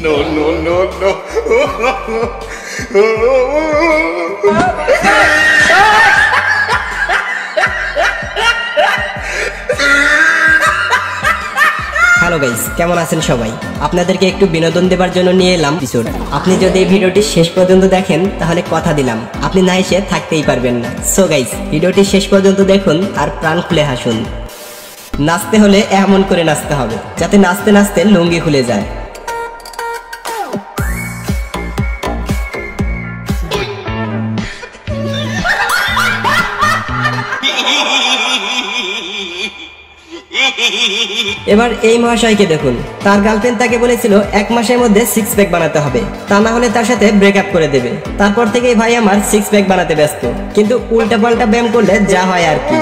No, no, no, no. Hello guys, কেমন আছেন সবাই? আপনাদেরকে একটু বিনোদন দেবার জন্য নিয়ে এলাম এপিসোড। আপনি যদি এই ভিডিওটি শেষ পর্যন্ত দেখেন তাহলে কথা দিলাম আপনি না এসে থাকতেই পারবেন না। সো গাইস, ভিডিওটি শেষ পর্যন্ত দেখুন আর প্রাণ খুলে হাসুন। নাচতে হলে এমন করে নাচতে হবে যাতে নাচতে নাচতে লুঙ্গি খুলে যায়। এবার এই মহাশয়কে দেখুন, তার গার্লফ্রেন্ড তাকে বলেছিল 1 মাসের মধ্যে 6 প্যাক বানাতে হবে, তা না হলে তার সাথে ব্রেকআপ করে দেবে। তারপর থেকেই ভাই আমার 6 প্যাক বানাতে ব্যস্ত, কিন্তু উল্টা পাল্টা ব্যায়াম করলে যা হয় আর কি।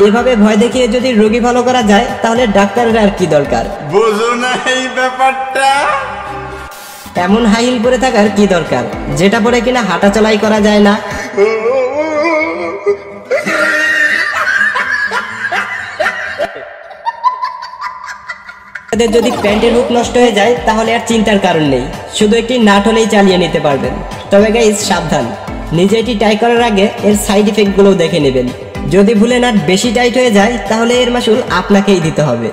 এভাবে ভয় দেখিয়ে যদি রোগী ভালো করা যায় তাহলে ডাক্তারের আর কি দরকার? বুঝো না এই ব্যাপারটা? এমন হাই হিল পরে থাকার কি দরকার যেটা পরে কিনা হাঁটা চলাই করা যায় না? যদি প্যান্টের হুক নষ্ট হয়ে যায় তাহলে আর চিন্তার কারণ নেই, শুধু একটি নাট হলেই চালিয়ে নিতে পারবেন। তবে গাইস সাবধান, নিজে এটি টাই করার আগে এর সাইড ইফেক্ট গুলো দেখে নেবেন। যদি ভুলে নাট বেশি টাইট হয়ে যায় তাহলে এর মাসুল আপনাকেই দিতে হবে।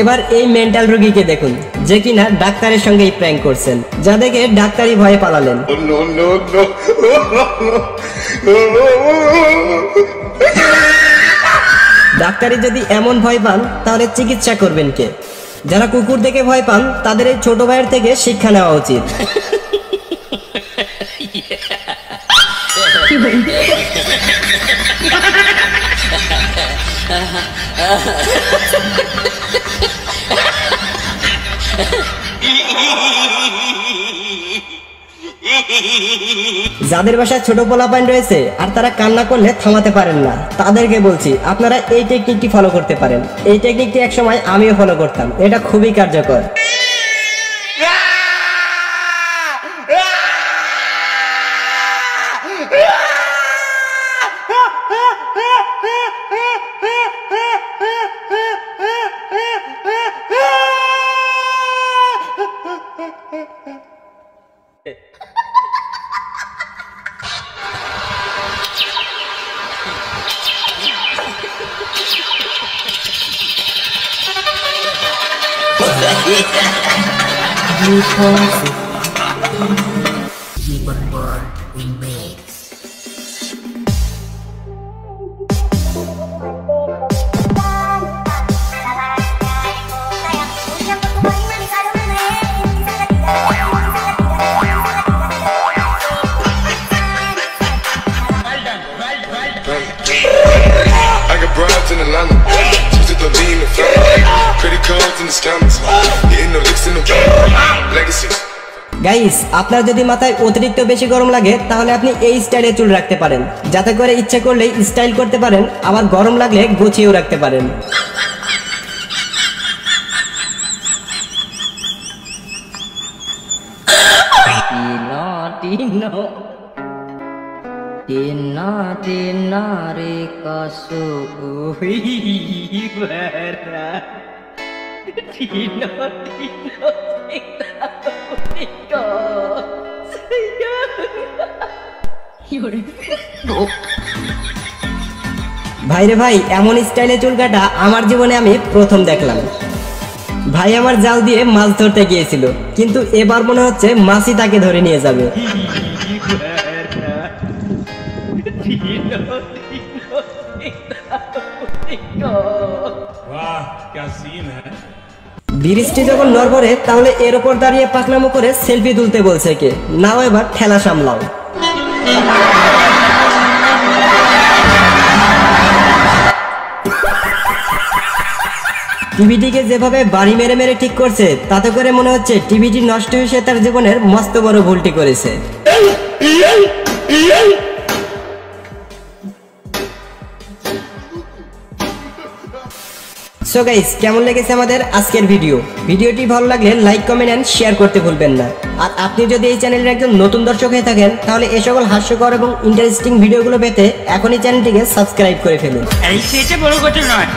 এবার এই মেন্টাল রোগীকে দেখুন যে কিনা ডাক্তারের সঙ্গেই প্র্যাঙ্ক করছেন, যা দেখে ডাক্তারই ভয়ে পালালেন। No, no, no. ডাক্তারি যদি এমন ভয় পান তাহলে চিকিৎসা করবেন কে? যারা কুকুর দেখে ভয় পান তাদের এই ছোট ভাইয়ের থেকে শিক্ষা নেওয়া উচিত। যাদের বাসায় ছোট পোলাপাইন রয়েছে আর তারা কান্না করলে থামাতে পারেন না, তাদেরকে বলছি আপনারা এই টেকনিকটি ফলো করতে পারেন। এই টেকনিকটি একসময় আমিও ফলো করতাম, এটা খুবই কার্যকর। গাইস, আপনার যদি মাথায় অতিরিক্ত বেশি গরম লাগে তাহলে আপনি এই স্টাইলে চুল রাখতে পারেন, যাতে করে ইচ্ছে করলে স্টাইল করতে পারেন, আবার গরম লাগলে গুছিয়েও রাখতে পারেন। ভাইরে ভাই, এমন স্টাইলে চুল কাটা আমার জীবনে আমি প্রথম দেখলাম। ভাই আমার জাল দিয়ে মাছ ধরতে গিয়েছিল, কিন্তু এবার মনে হচ্ছে মাছই তাকে ধরে নিয়ে যাবে। বৃষ্টি যখন নড়বড়ে তাহলে এর উপর দাঁড়িয়ে পাকনামো করে সেলফি তুলতে বলছে কে? নাও এবার ঠেলা সামলাও। টিভিটিকে যেভাবে বাড়ি মেরে মেরে ঠিক করছে তাতে করে মনে হচ্ছে টিভিটি নষ্ট হয়ে সে তার জীবনের মস্ত বড় ভুলটি করেছে। সো গাইস, কেমন লেগেছে আমাদের আজকের ভিডিওটি ভালো লাগলে লাইক কমেন্ট এন্ড শেয়ার করতে ভুলবেন না। আর আপনি যদি এই চ্যানেলের একজন নতুন দর্শক হয়ে থাকেন তাহলে এই সকল হাস্যকর এবং ইন্টারেস্টিং ভিডিওগুলো পেতে এখনই চ্যানেলটিকে সাবস্ক্রাইব করে ফেলুন। এই সেটা বড় কথা নয়।